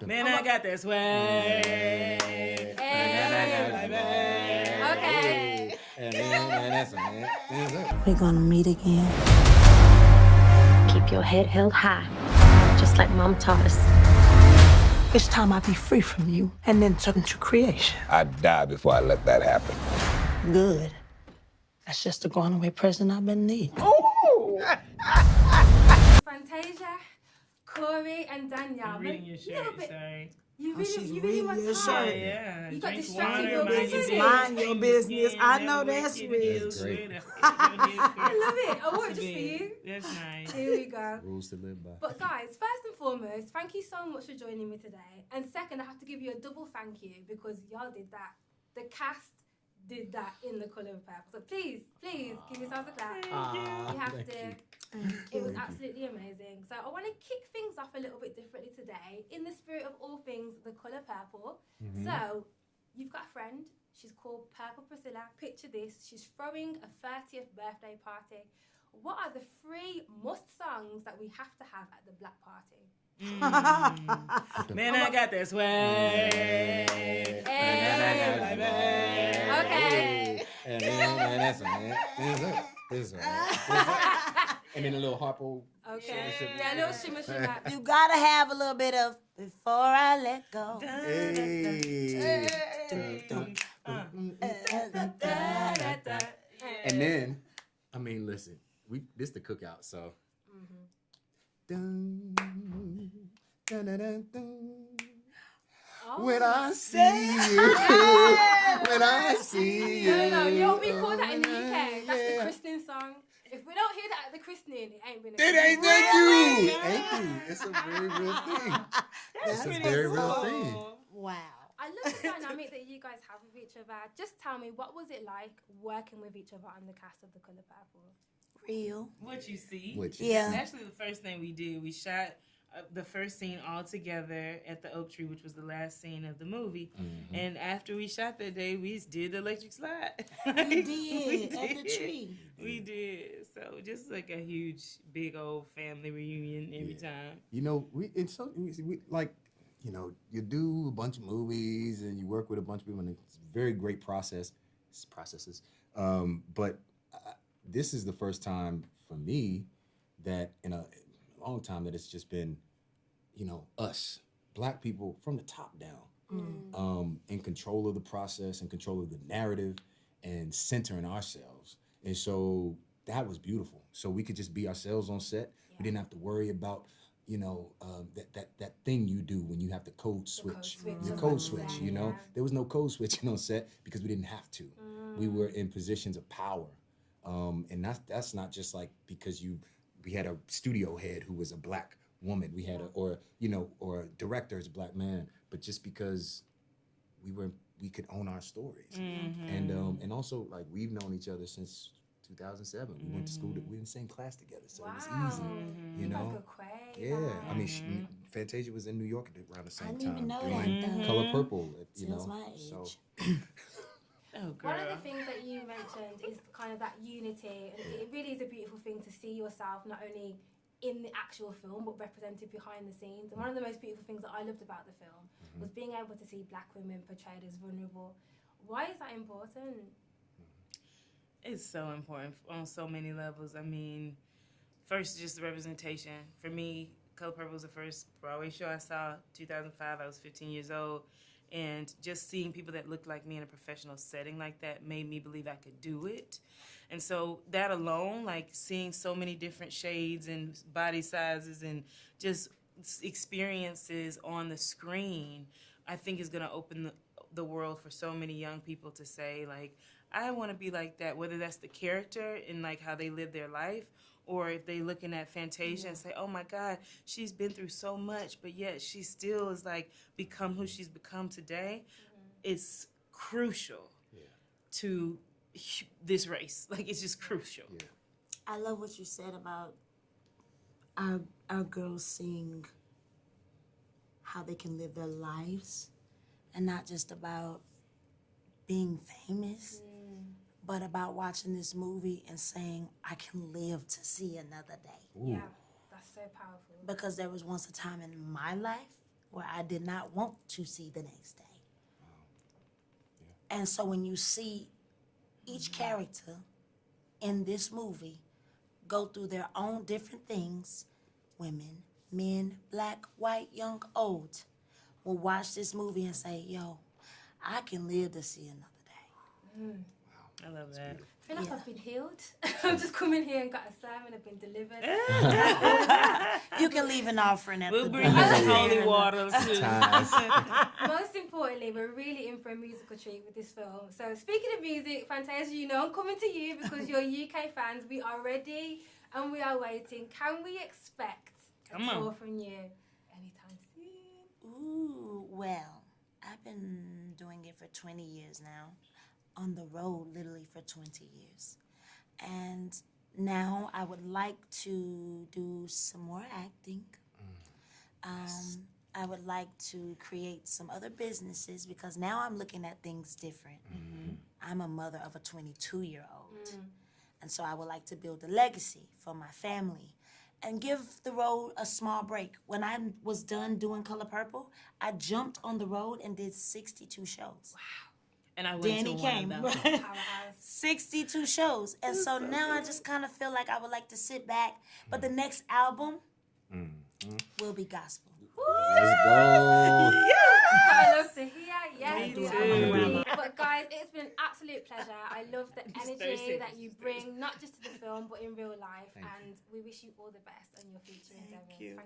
Man, I got this way. Okay. We're gonna meet again. Keep your head held high, just like Mom taught us. It's time I be free from you and then turn to creation. I'd die before I let that happen. Good. That's just the going away present I've been needing. Fantasia, Corey, and Danielle. I'm reading your shirt, sorry. You she's really reading must your have. shirt. Yeah. You got Drink distracted water, your mind business. Mind your business. I know that's It real. feels Great. good. I love it. I wore it just for you. That's nice. Here we go. Rules to live by. But guys, first and foremost, thank you so much for joining me today. And second, I have to give you a double thank you because y'all did that. The cast did that in The Colour of Purple. So please give yourselves a clap. You have to. It was absolutely amazing. So I want to kick things off a little bit differently today in the spirit of all things The Colour Purple. So you've got a friend. She's called Purple Priscilla. Picture this. She's throwing a 30th birthday party. What are the 3 must songs that we have to have at the black party? Man, I got this way. Okay. And then a little harpo. Okay. Yeah, a little shimmer shimmer. You gotta have a little bit of before I let go. Hey. And then, I mean, listen, this the cookout, so. Dun, dun, dun, dun, dun. When I see you, when I see you. No, you don't be called that in the UK. That's the christening song. If we don't hear that at the christening, it ain't been a It ain't that you. Thank you. It's a very real thing. It's a very real thing. Wow. I love the dynamic that you guys have with each other. Just tell me, what was it like working with each other on the cast of The Colour Purple? Real. What you see. Yeah. That's actually the first thing we did. We shot the first scene all together at the oak tree, which was the last scene of the movie. And after we shot that day, we did the electric slide. We did at the tree. We did. So just like a huge, big old family reunion every time. You know, we like, you know, you do a bunch of movies and you work with a bunch of people, and it's a very great processes. But this is the first time for me that in a long time that it's just been, you know, us, black people from the top down, in control of the process, in control of the narrative, and centering ourselves. And so that was beautiful. So we could just be ourselves on set. Yeah. We didn't have to worry about, you know, that thing you do when you have to code switch. The code switch, you know? There was no code switching on set because we didn't have to. We were in positions of power. And that's not just like because we had a studio head who was a black woman. We had or a director as a black man, but just because we could own our stories. And also like we've known each other since 2007. We went to school, we were in the same class together, so it was easy, you know? Yeah, I mean, Fantasia was in New York around the same time. I didn't even know doing that. Color Purple, you Tells know? my age. So. Oh, girl. One of the things that you mentioned is kind of that unity, and it really is a beautiful thing to see yourself not only in the actual film but represented behind the scenes. And one of the most beautiful things that I loved about the film was being able to see black women portrayed as vulnerable. Why is that important? It's so important on so many levels. I mean, first, just the representation. For me, Color Purple was the first Broadway show I saw, 2005. I was 15 years old. And just seeing people that looked like me in a professional setting like that made me believe I could do it. And so that alone, like seeing so many different shades and body sizes and just experiences on the screen, I think is going to open the world for so many young people to say, like, I want to be like that, whether that's the character and like how they live their life, or if they looking at Fantasia and say, oh my God, she's been through so much, but yet she still is like become who she's become today. It's crucial to this race. Like, it's just crucial. Yeah. I love what you said about our girls seeing how they can live their lives and not just about being famous, but about watching this movie and saying, I can live to see another day. Yeah, that's so powerful. Because there was once a time in my life where I did not want to see the next day. And so when you see each character in this movie go through their own different things, women, men, black, white, young, old, will watch this movie and say, yo, I can live to see another day. I love that. I feel like I've been healed. I've just come in here and got a sermon. I've been delivered. You can leave an offering at We'll the bring you door. some holy water too. Most importantly, we're really in for a musical treat with this film. So speaking of music, Fantasia, you know I'm coming to you because you're UK fans. We are ready and we are waiting. Can we expect a tour from you anytime soon? Ooh, well, I've been doing it for 20 years now. On the road literally for 20 years. And now I would like to do some more acting. I would like to create some other businesses because now I'm looking at things different. I'm a mother of a 22-year-old. And so I would like to build a legacy for my family and give the road a small break. When I was done doing Color Purple, I jumped on the road and did 62 shows. Wow. And I went Danny to came. one of them. Powerhouse. 62 shows. And so now I just kind of feel like I would like to sit back. But the next album will be gospel. Let's go. I love to hear. Yes, Me we too. are ready. But guys, it's been an absolute pleasure. I love the energy thirsty. that you bring, not just to the film, but in real life. And we wish you all the best on your future endeavors. you.